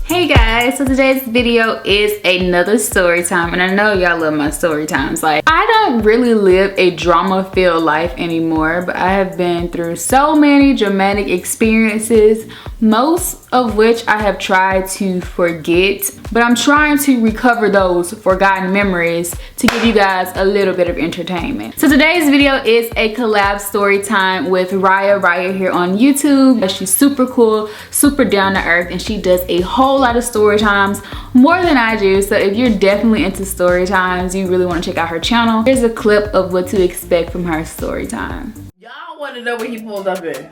Hey guys, so today's video is another story time, and I know y'all love my story times. Like, I don't really live a drama-filled life anymore, but I have been through so many dramatic experiences, most of which I have tried to forget, but I'm trying to recover those forgotten memories to give you guys a little bit of entertainment. So today's video is a collab story time with Raya here on YouTube. She's super cool, super down to earth, and she does a whole lot of story times, more than I do. So if you're definitely into story times, you really want to check out her channel. Here's a clip of what to expect from her story time. Y'all want to know what he pulled up in.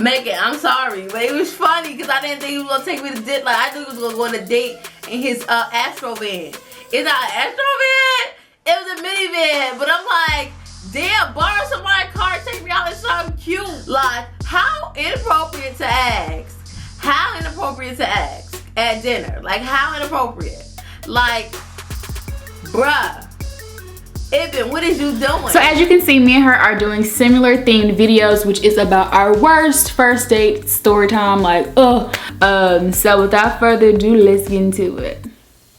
Megan, I'm sorry, but it was funny because I didn't think he was gonna take me to date. Like, I knew he was gonna go on a date in his Astro van. It's not an Astro van, it was a minivan. But I'm like, damn, borrow somebody's car, take me out in something cute. Like, how inappropriate to ask? How inappropriate to ask at dinner? Like, how inappropriate? Like, bruh. Eben, what is you doing? So as you can see, me and her are doing similar themed videos, which is about our worst first date story time. Like, so without further ado, let's get into it.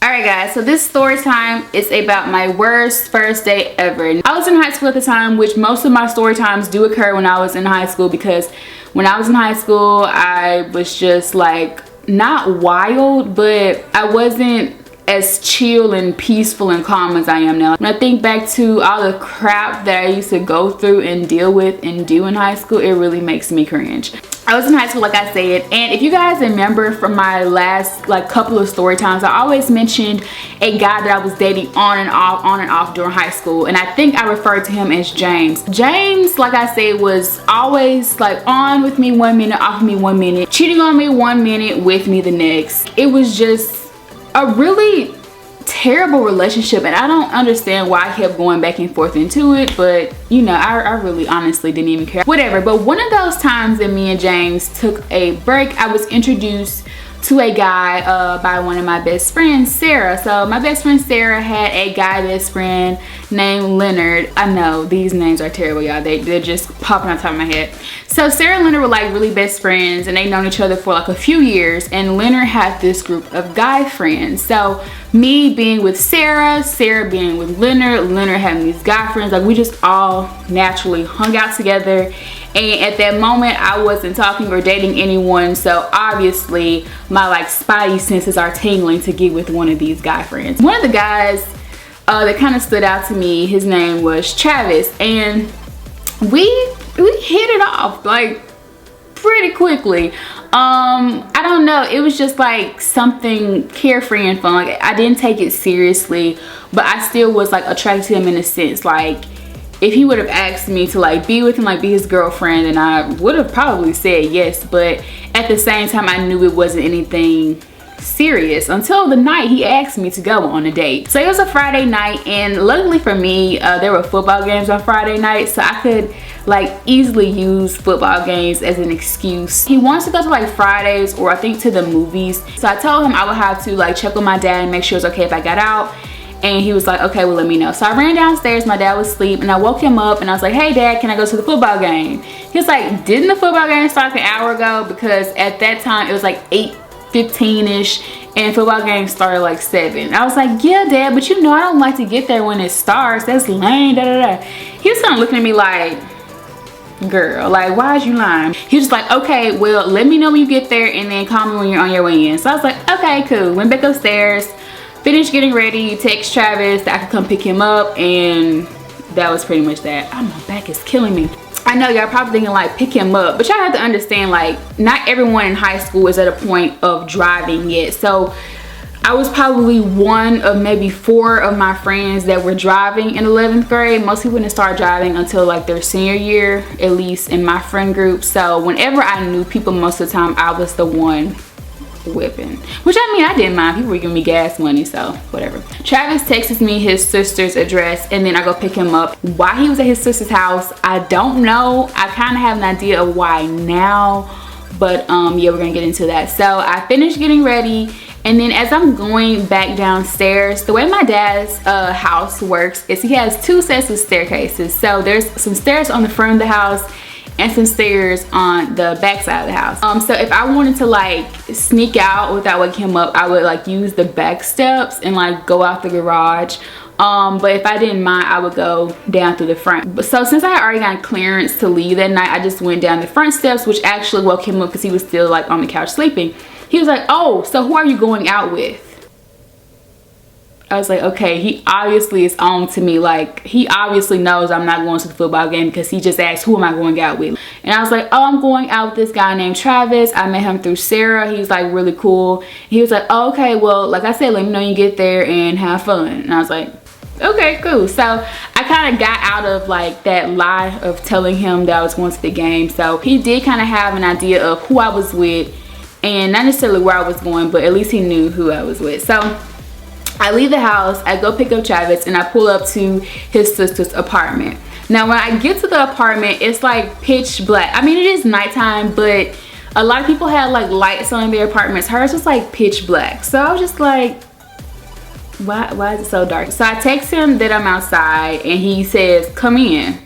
Alright guys, so this story time is about my worst first date ever. I was in high school at the time, which most of my story times do occur when I was in high school, because when I was in high school, I was just like, not wild, but I wasn't as chill and peaceful and calm as I am now. When I think back to all the crap that I used to go through and deal with and do in high school, it really makes me cringe. I was in high school, like I said, and if you guys remember from my last couple of story times, I always mentioned a guy that I was dating on and off during high school, and I think I referred to him as James. James, like I said, was always like on with me 1 minute, off with me 1 minute, cheating on me 1 minute, with me the next. It was just a really terrible relationship, and I don't understand why I kept going back and forth into it, but you know, I really honestly didn't even care. Whatever. But one of those times that me and James took a break, I was introduced to a guy by one of my best friends, Sarah. So my best friend Sarah had a guy best friend named Leonard. I know these names are terrible, y'all. They're just popping on top of my head. So Sarah and Leonard were like really best friends, and they'd known each other for like a few years, and Leonard had this group of guy friends. So me being with Sarah, Sarah being with Leonard, Leonard having these guy friends, like we just all naturally hung out together. And at that moment, I wasn't talking or dating anyone, so obviously my like spidey senses are tingling to get with one of these guy friends. One of the guys that kind of stood out to me, his name was Travis, and we hit it off like pretty quickly. I don't know, it was just like something carefree and fun. Like, I didn't take it seriously, but I still was like attracted to him in a sense. Like, if he would have asked me to like be with him, like be his girlfriend, then I would have probably said yes. But at the same time, I knew it wasn't anything serious until the night he asked me to go on a date. So it was a Friday night, and luckily for me, there were football games on Friday night, so I could like easily use football games as an excuse. He wants to go to like Fridays, or I think to the movies. So I told him I would have to like check with my dad and make sure it's okay if I got out. And he was like, okay, well, let me know. So I ran downstairs, my dad was asleep, and I woke him up and I was like, hey dad, can I go to the football game? He was like, didn't the football game start like an hour ago? Because at that time it was like 8:15ish, and football game started like 7. I was like, yeah dad, but you know I don't like to get there when it starts. That's lame, da da da. He was kind of looking at me like, girl, like, why is you lying? He was just like, okay, well, let me know when you get there and then call me when you're on your way in. So I was like, okay, cool. Went back upstairs, finished getting ready, text Travis that I could come pick him up, and that was pretty much that. Oh, my back is killing me. I know y'all probably thinking like pick him up, but y'all have to understand, like, not everyone in high school is at a point of driving yet. So I was probably one of maybe 4 of my friends that were driving in 11th grade. Most people didn't start driving until like their senior year, at least in my friend group. So whenever I knew people, most of the time I was the one whipping, which I mean, I didn't mind. People were giving me gas money, so whatever. Travis texts me his sister's address, and then I go pick him up. Why he was at his sister's house, I don't know. I kind of have an idea of why now, but yeah, we're gonna get into that. So I finished getting ready, and then as I'm going back downstairs, the way my dad's house works is he has 2 sets of staircases. So there's some stairs on the front of the house, and some stairs on the back side of the house. So if I wanted to like sneak out without waking him up, I would like use the back steps and like go out the garage. But if I didn't mind, I would go down through the front. But so since I had already got clearance to leave that night, I just went down the front steps, which actually woke him up because he was still like on the couch sleeping. He was like, oh, so who are you going out with? I was like, okay, he obviously is on to me. Like, he obviously knows I'm not going to the football game because he just asked, who am I going out with? And I was like, oh, I'm going out with this guy named Travis. I met him through Sarah. He's like really cool. He was like, oh, okay, well, like I said, let me know you get there and have fun. And I was like, okay, cool. So I kind of got out of like that lie of telling him that I was going to the game. So he did kind of have an idea of who I was with and not necessarily where I was going, but at least he knew who I was with. So I leave the house, I go pick up Travis, and I pull up to his sister's apartment. Now when I get to the apartment, it's like pitch black. I mean, it is nighttime, but a lot of people had like lights on in their apartments. Hers was like pitch black. So I was just like, why is it so dark? So I text him that I'm outside and he says, come in.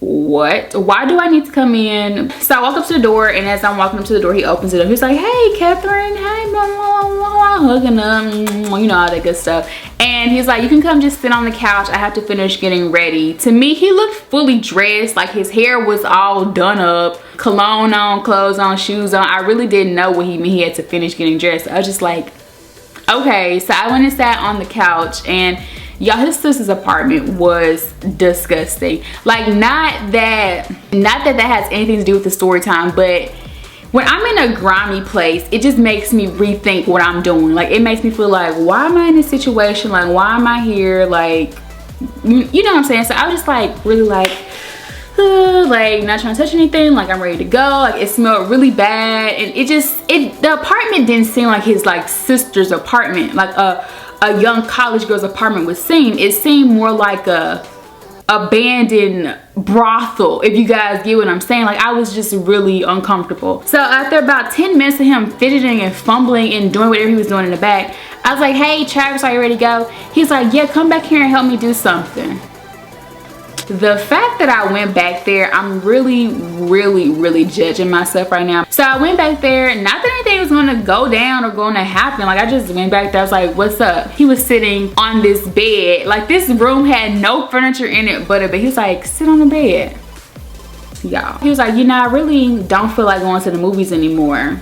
What? Why do I need to come in? So I walk up to the door, and as I'm walking up to the door, he opens it up. He's like, hey, Kathryn, hey, blah, blah, blah, blah, hugging him, you know, all that good stuff. And he's like, you can come just sit on the couch. I have to finish getting ready. To me, he looked fully dressed. Like his hair was all done up, cologne on, clothes on, shoes on. I really didn't know what he meant. He had to finish getting dressed. I was just like, okay. So I went and sat on the couch, and y'all, his sister's apartment was disgusting. Like, not that that has anything to do with the story time, but when I'm in a grimy place, it just makes me rethink what I'm doing. Like, it makes me feel like, why am I in this situation? Like, why am I here? Like, you know what I'm saying? So I was just like, really like not trying to touch anything. Like, I'm ready to go. Like, it smelled really bad, and the apartment didn't seem like his like sister's apartment, like a young college girl's apartment would seem. It seemed more like a abandoned brothel, if you guys get what I'm saying. Like, I was just really uncomfortable. So after about 10 minutes of him fidgeting and fumbling and doing whatever he was doing in the back, I was like, hey Travis, are you ready to go? He's like, yeah, come back here and help me do something. The fact that I went back there, I'm really judging myself right now. So I went back there, not that anything was gonna go down or gonna happen. Like, I just went back there, I was like, what's up? He was sitting on this bed. Like, this room had no furniture in it but a bed. He was like, sit on the bed. Y'all, he was like, you know, I really don't feel like going to the movies anymore.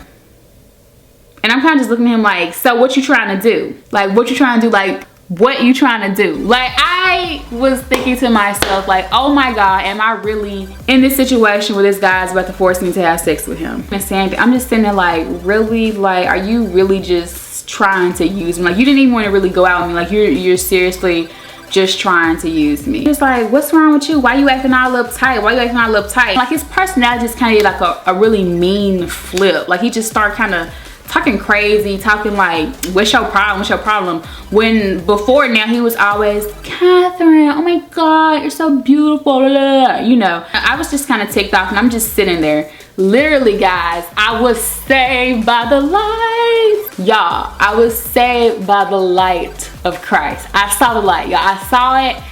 And I'm kind of just looking at him like, so what you trying to do? Like, what you trying to do? Like, what you trying to do? Like, I was thinking to myself, like, oh my God, am I really in this situation where this guy's about to force me to have sex with him? And I'm just sitting there like, really? Like, are you really just trying to use me? Like, you didn't even want to really go out with me. Like, you're seriously just trying to use me. He's like, what's wrong with you? Why you acting all uptight? Why you acting all uptight? Like, his personality just kind of like a really mean flip. Like, he just started kind of talking crazy, talking like, what's your problem? What's your problem? When before now he was always, Kathryn, oh my God, you're so beautiful, blah, blah, blah. You know, I was just kind of ticked off, and I'm just sitting there. Literally, guys, I was saved by the light. Y'all, I was saved by the light of Christ. I saw the light, y'all. I saw it.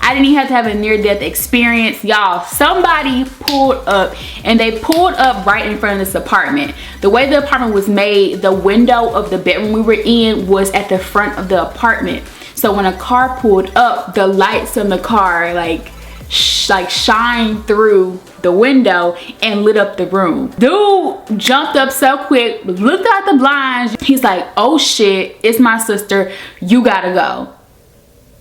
I didn't even have to have a near-death experience. Y'all, somebody pulled up, and they pulled up right in front of this apartment. The way the apartment was made, the window of the bedroom we were in was at the front of the apartment. So when a car pulled up, the lights in the car like shined through the window and lit up the room. Dude jumped up so quick, looked out the blinds. He's like, oh shit, it's my sister. You gotta go.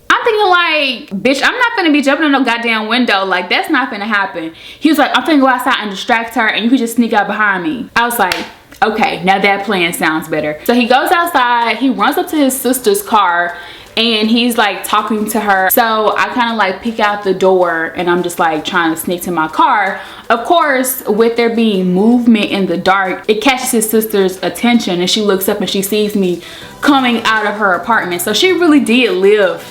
I'm thinking like, bitch, I'm not gonna be jumping on no goddamn window. Like, that's not gonna happen. He was like, I'm gonna go outside and distract her, and you could just sneak out behind me. I was like, okay, now that plan sounds better. So he goes outside, he runs up to his sister's car, and he's like talking to her. So I kind of like peek out the door, and I'm just like trying to sneak to my car. Of course, with there being movement in the dark, it catches his sister's attention, and she looks up and she sees me coming out of her apartment. So she really did live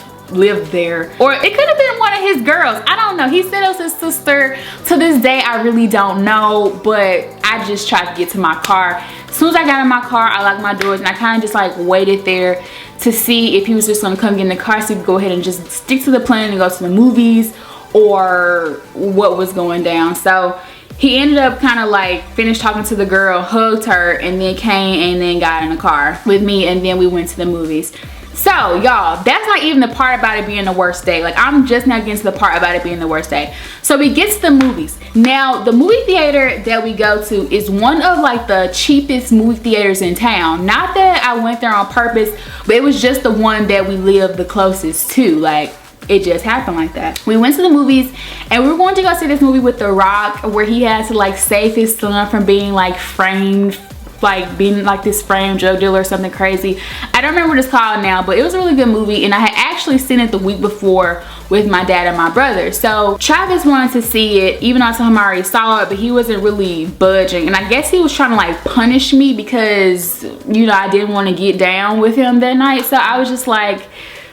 there, or it could have been one of his girls. I don't know. He said it was his sister. To this day, I really don't know, but I just tried to get to my car. As soon as I got in my car, I locked my doors, and I kind of just like waited there to see if he was just gonna come get in the car so we could go ahead and just stick to the plan and go to the movies, or what was going down. So he ended up kind of like finished talking to the girl, hugged her, and then came and then got in the car with me, and then we went to the movies. So y'all, that's not even the part about it being the worst day. Like, I'm just now getting to the part about it being the worst day. So we get to the movies. Now, the movie theater that we go to is one of like the cheapest movie theaters in town. Not that I went there on purpose, but it was just the one that we live the closest to. Like, it just happened like that. We went to the movies and we were going to go see this movie with The Rock, where he had to like save his son from being like framed, like being like this framed drug dealer or something crazy. I don't remember what it's called now, but it was a really good movie, and I had actually seen it the week before with my dad and my brother. So Travis wanted to see it, even though I told him I already saw it, but he wasn't really budging, and I guess he was trying to like punish me because, you know, I didn't want to get down with him that night. So I was just like,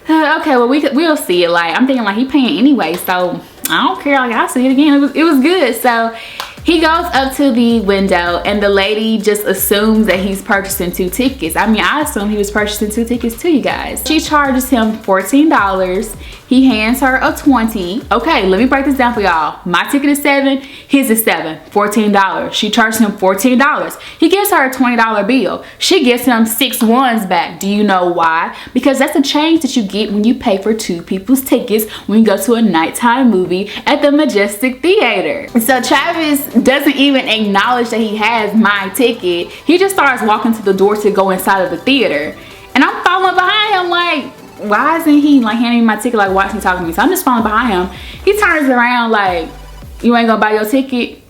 okay, well, we'll see it. Like, I'm thinking like he paying anyway, so I don't care, like I'll see it again. It was good. So he goes up to the window and the lady just assumes that he's purchasing 2 tickets. I mean, I assumed he was purchasing 2 tickets too, you guys. She charges him $14. He hands her a $20. Okay, let me break this down for y'all. My ticket is $7, his is $7, $14. She charges him $14. He gives her a $20 bill. She gives him 6 ones back. Do you know why? Because that's a change that you get when you pay for 2 people's tickets when you go to a nighttime movie at the Majestic Theater. So Travis doesn't even acknowledge that he has my ticket. He just starts walking to the door to go inside of the theater, and I'm following behind him like, why isn't he like handing me my ticket? Like, why is he talking to me? So I'm just following behind him. He turns around like, you ain't gonna buy your ticket?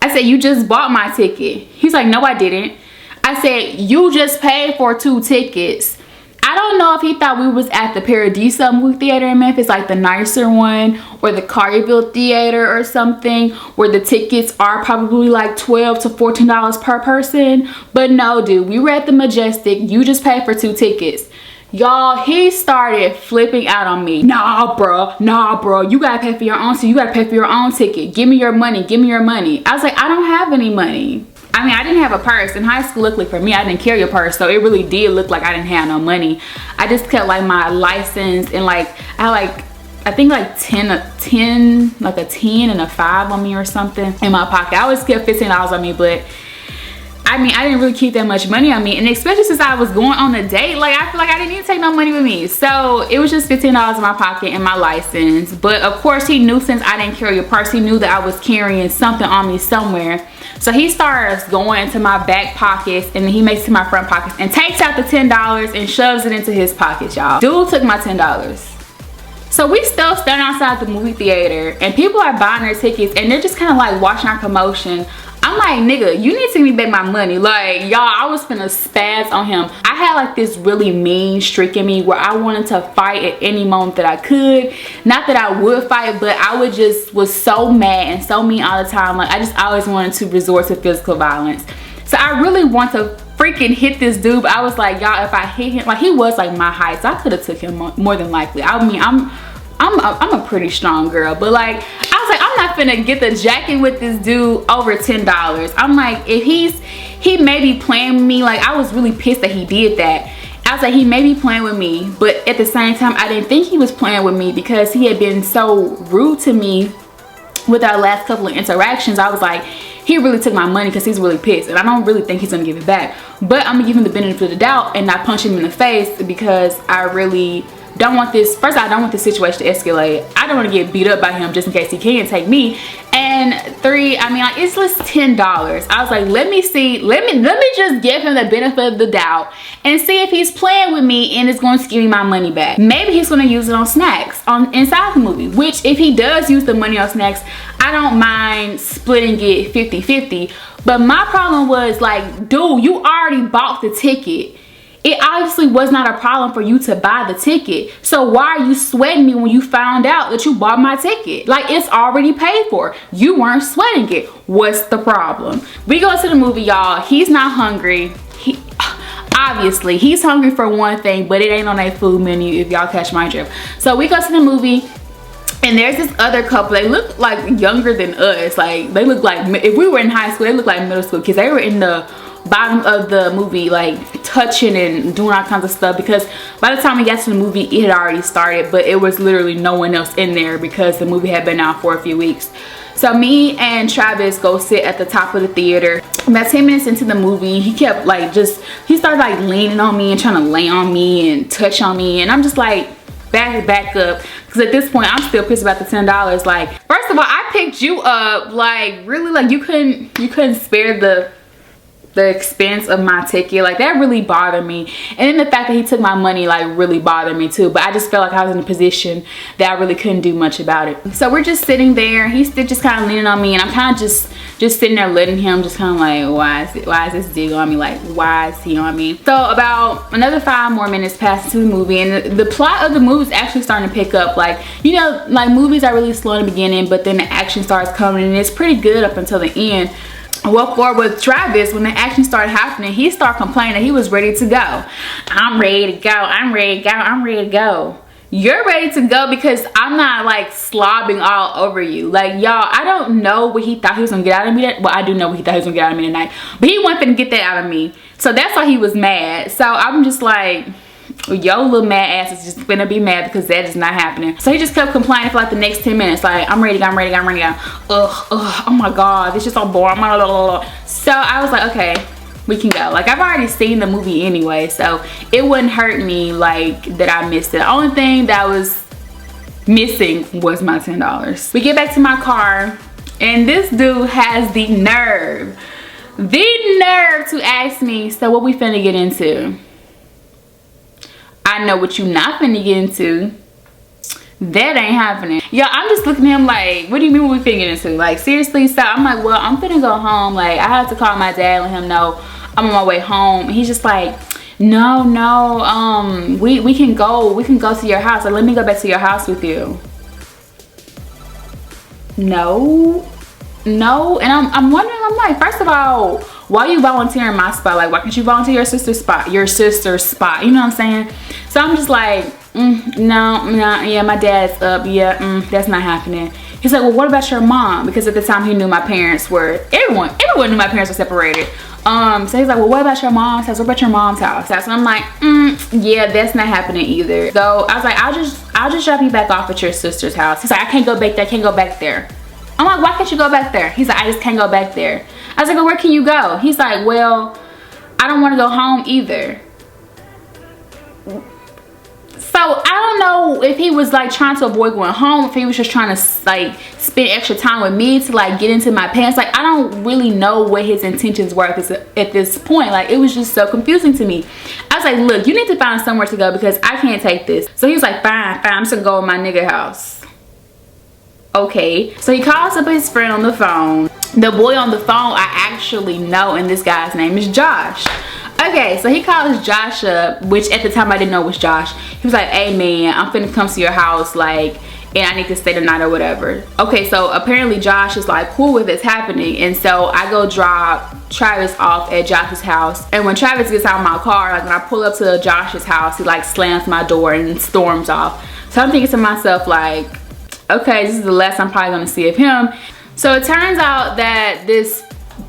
I said, you just bought my ticket. He's like, no, I didn't. I said, you just paid for 2 tickets. I don't know if he thought we was at the Paradiso movie theater in Memphis, like the nicer one, or the Collierville theater or something, where the tickets are probably like $12 to $14 per person. But no, dude, we were at the Majestic. You just paid for 2 tickets. Y'all, he started flipping out on me. Nah, bro, you gotta pay for your own ticket. You gotta pay for your own ticket. Give me your money, give me your money. I was like, I don't have any money. I mean, I didn't have a purse. In high school, luckily for me, I didn't carry a purse, so it really did look like I didn't have no money. I just kept like my license and like, I had like, I think like like a 10 and a 5 on me or something in my pocket. I always kept $15 on me, but I mean, I didn't really keep that much money on me, and especially since I was going on a date, like I feel like I didn't need to take no money with me. So it was just $15 in my pocket and my license. But of course, he knew since I didn't carry a purse, he knew that I was carrying something on me somewhere. So he starts going into my back pockets, and then he makes it to my front pockets and takes out the $10 and shoves it into his pockets, y'all. Dude took my $10. So we still stand outside the movie theater, and people are buying their tickets, and they're just kind of like watching our commotion. I'm like, nigga, you need to give me back my money. Like, y'all, I was finna spaz on him. I had like this really mean streak in me where I wanted to fight at any moment that I could. Not that I would fight, but I was so mad and so mean all the time. Like, I just always wanted to resort to physical violence. So I really want to freaking hit this dude, but I was like, y'all, if I hit him, like, he was like my height, so I could have took him more than likely. I mean, I'm a pretty strong girl, but like, I was like, I'm not finna get the jacket with this dude over $10. I'm like, if he may be playing with me. Like, I was really pissed that he did that. I was like, he may be playing with me, but at the same time, I didn't think he was playing with me because he had been so rude to me with our last couple of interactions. I was like, he really took my money because he's really pissed, and I don't really think he's gonna give it back. But I'm gonna give him the benefit of the doubt and not punch him in the face, because I really don't want this. First, I don't want this situation to escalate. I don't want to get beat up by him just in case he can take me. And 3, I mean, like, it's just $10. I was like, let me just give him the benefit of the doubt and see if he's playing with me and is going to give me my money back. Maybe he's going to use it on snacks inside the movie, which if he does use the money on snacks, I don't mind splitting it 50-50. But my problem was like, dude, you already bought the ticket. It obviously was not a problem for you to buy the ticket. So why are you sweating me when you found out that you bought my ticket? Like, it's already paid for. You weren't sweating it. What's the problem? We go to the movie, y'all. He's not hungry. Obviously, he's hungry for one thing, but it ain't on a food menu, if y'all catch my drift. So we go to the movie, and there's this other couple. They look like younger than us. Like, they look like, if we were in high school, they look like middle school kids. They were in the bottom of the movie, like touching and doing all kinds of stuff, because by the time we got to the movie, it had already started, but it was literally no one else in there because the movie had been out for a few weeks. So me and Travis go sit at the top of the theater. About 10 minutes into the movie, he kept like he started like leaning on me and trying to lay on me and touch on me, and I'm just like, back up, because at this point I'm still pissed about the $10. Like, first of all, I picked you up, like really, like you couldn't spare the expense of my ticket. Like, that really bothered me. And then the fact that he took my money like really bothered me too, but I just felt like I was in a position that I really couldn't do much about it. So we're just sitting there, he's still just kind of leaning on me, and I'm kind of just sitting there letting him, just kind of like, why is this dig on me? Like, why is he on me? So about another 5 more minutes pass into the movie, and the plot of the movie is actually starting to pick up. Like, you know, like movies are really slow in the beginning, but then the action starts coming, and it's pretty good up until the end. Well, with Travis, when the action started happening, he started complaining that he was ready to go. I'm ready to go. I'm ready to go. I'm ready to go. You're ready to go because I'm not like slobbing all over you. Like, y'all, I don't know what he thought he was gonna get out of me. Well, I do know what he thought he was gonna get out of me tonight, but he wasn't gonna get that out of me. So that's why he was mad. So I'm just like, yo little mad ass is just gonna be mad because that is not happening. So he just kept complaining for like the next 10 minutes, like, I'm ready to go, I'm ready to go, I'm ready to go. Ugh, oh my god, this is so boring. So I was like, okay, we can go. Like, I've already seen the movie anyway, so it wouldn't hurt me like that I missed it. The only thing that was missing was my $10. We get back to my car, and this dude has the nerve to ask me, so what we finna get into? I know what you not finna get into. That ain't happening. Yo, I'm just looking at him like, what do you mean what we finna get into? Like, seriously? So I'm like, well, I'm finna go home. Like, I have to call my dad and let him know I'm on my way home. And he's just like, no, we can go to your house. Like, let me go back to your house with you. No. And I'm wondering, I'm like, first of all, why are you volunteering my spot? Like, why can't you volunteer your sister's spot? You know what I'm saying? So I'm just like, no, yeah, my dad's up. Yeah, that's not happening. He's like, well, what about your mom? Because at the time he knew my parents were, everyone knew my parents were separated. So he's like, well, what about your mom's house? What about your mom's house? And I'm like, yeah, that's not happening either. So I was like, I'll just drop you back off at your sister's house. He's like, I can't go back there. I can't go back there. I'm like, why can't you go back there? He's like, I just can't go back there. I was like, well, where can you go? He's like, well, I don't want to go home either. So I don't know if he was like trying to avoid going home, if he was just trying to like spend extra time with me to like get into my pants. Like, I don't really know what his intentions were at this point. Like, it was just so confusing to me. I was like, look, you need to find somewhere to go because I can't take this. So he was like, fine, I'm just gonna go to my nigga house. Okay, so he calls up his friend on the phone. The boy on the phone I actually know, and this guy's name is Josh. Okay, so he calls Josh up, which at the time I didn't know was Josh. He was like, hey man, I'm finna come to your house, like, and I need to stay the night or whatever. Okay, so apparently Josh is like cool with this happening, and so I go drop Travis off at Josh's house. And when Travis gets out of my car, like when I pull up to Josh's house, he like slams my door and storms off. So I'm thinking to myself like, okay, this is the last I'm probably gonna see of him. So it turns out that this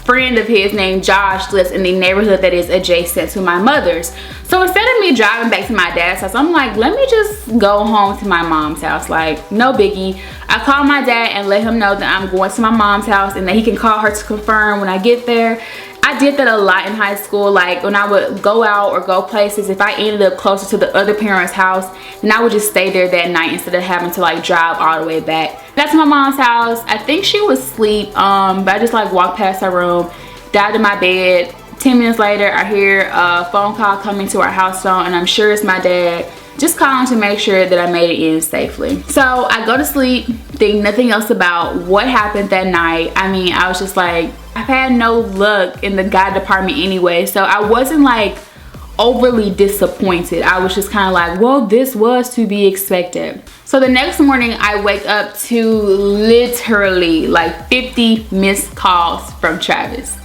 friend of his named Josh lives in the neighborhood that is adjacent to my mother's. So instead of me driving back to my dad's house, I'm like, let me just go home to my mom's house. Like, no biggie. I call my dad and let him know that I'm going to my mom's house and that he can call her to confirm when I get there. I did that a lot in high school. Like, when I would go out or go places, if I ended up closer to the other parent's house, then I would just stay there that night instead of having to like drive all the way back. That's my mom's house. I think she was asleep, but I just like walked past her room, dived in my bed. 10 minutes later, I hear a phone call coming to our house phone, and I'm sure it's my dad just calling to make sure that I made it in safely. So I go to sleep, think nothing else about what happened that night. I mean, I was just like, I've had no luck in the guy department anyway, so I wasn't like overly disappointed. I was just kind of like, well, this was to be expected. So the next morning I wake up to literally like 50 missed calls from Travis.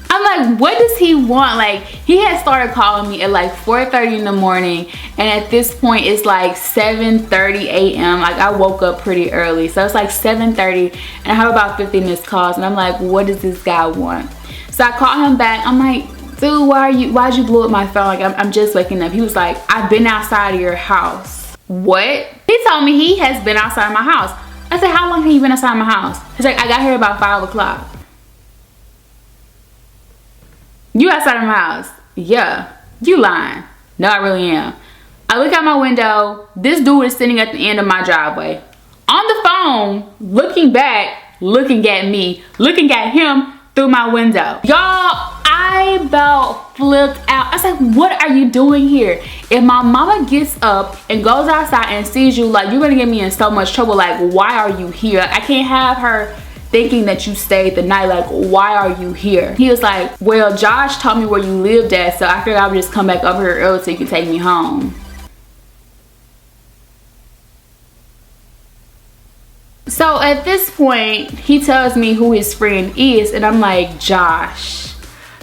I'm like, what does he want? Like, he had started calling me at like 4:30 in the morning, and at this point it's like 7:30 a.m. Like, I woke up pretty early, so it's like 7:30 and I have about 50 missed calls, and I'm like, what does this guy want? So I call him back. I'm like, dude, why'd you blow up my phone? Like, I'm just waking up. He was like, I've been outside of your house. What? He told me he has been outside of my house. I said, how long have you been outside of my house? He's like, I got here about 5 o'clock. You outside of my house? Yeah. You lying. No, I really am. I look out my window. This dude is sitting at the end of my driveway. On the phone, looking back, looking at me, looking at him through my window. Y'all, I about flipped out. I was like, what are you doing here? If my mama gets up and goes outside and sees you, like, you're gonna get me in so much trouble. Like, why are you here? I can't have her thinking that you stayed the night. Like, why are you here? He was like, well, Josh told me where you lived at, so I figured I would just come back over here early so you can take me home. So at this point, he tells me who his friend is, and I'm like, Josh.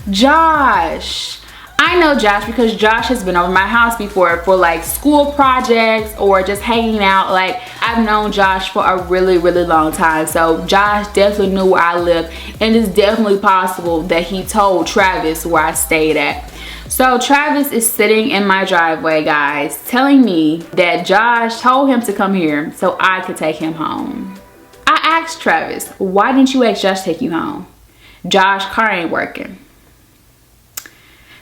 I know Josh because Josh has been over my house before for like school projects or just hanging out. Like, I've known Josh for a really long time. So Josh definitely knew where I live, and it's definitely possible that he told Travis where I stayed at. So Travis is sitting in my driveway, guys, telling me that Josh told him to come here so I could take him home. I asked Travis, why didn't you ask Josh to take you home? Josh, car ain't working.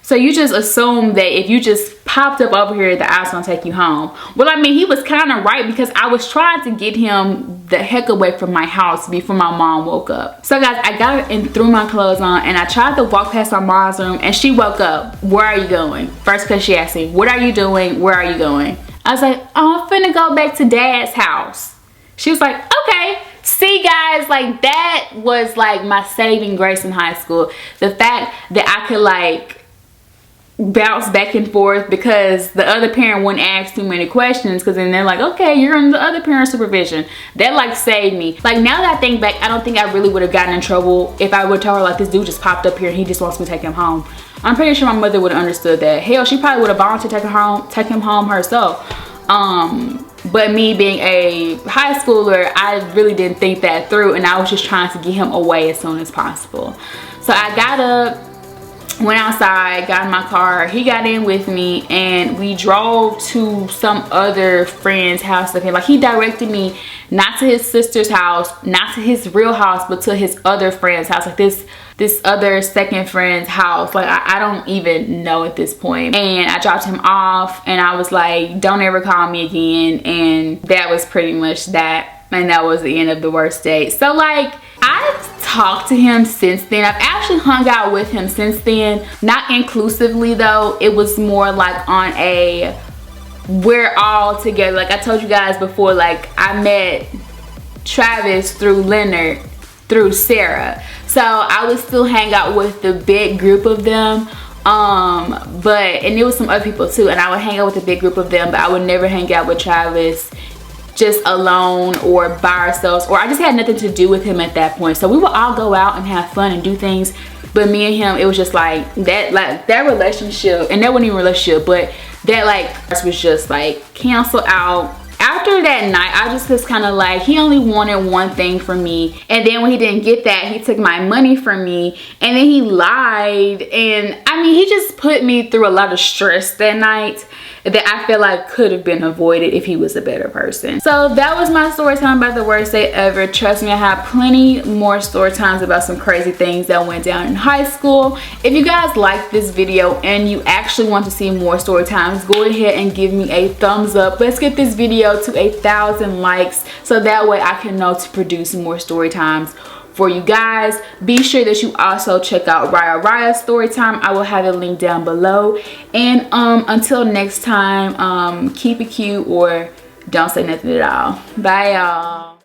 So you just assume that if you just popped up over here that I was gonna take you home. Well, I mean, he was kind of right because I was trying to get him the heck away from my house before my mom woke up. So guys, I got and threw my clothes on and I tried to walk past my mom's room and she woke up. Where are you going? First, because she asked me, what are you doing? Where are you going? I was like, oh, I'm finna go back to Dad's house. She was like, okay. See, guys, like, that was like my saving grace in high school. The fact that I could like bounce back and forth because the other parent wouldn't ask too many questions, because then they're like, okay, you're in the other parent's supervision. That like saved me. Like, now that I think back, I don't think I really would have gotten in trouble if I would tell her like, this dude just popped up here and he just wants me to take him home. I'm pretty sure my mother would have understood that. Hell, she probably would have volunteered to take him home herself. But me being a high schooler, I really didn't think that through, and I was just trying to get him away as soon as possible. So I got up, went outside, got in my car, he got in with me, and we drove to some other friend's house of him. Like, he directed me not to his sister's house, not to his real house, but to his other friend's house. Like, this other second friend's house. Like, I don't even know at this point. And I dropped him off and I was like, don't ever call me again. And that was pretty much that. And that was the end of the worst date. So like, I've talked to him since then. I've actually hung out with him since then. Not inclusively though. It was more like on a, we're all together. Like I told you guys before, like I met Travis through Leonard, through Sarah. So I would still hang out with the big group of them. And there was some other people too. And I would hang out with a big group of them, but I would never hang out with Travis just alone or by ourselves, or I just had nothing to do with him at that point. So we would all go out and have fun and do things, but me and him, it was just like that relationship, and that wasn't even a relationship, but that like was just like canceled out. After that night, I just was kind of like, he only wanted one thing from me, and then when he didn't get that, he took my money from me, and then he lied, and I mean, he just put me through a lot of stress that night that I feel like could have been avoided if he was a better person. So that was my story time about the worst date ever. Trust me, I have plenty more story times about some crazy things that went down in high school. If you guys like this video and you actually want to see more story times, go ahead and give me a thumbs up. Let's get this video to 1,000 likes so that way I can know to produce more story times for you guys. Be sure that you also check out Raya's story time. I will have a link down below. And until next time, keep it cute or don't say nothing at all. Bye, y'all.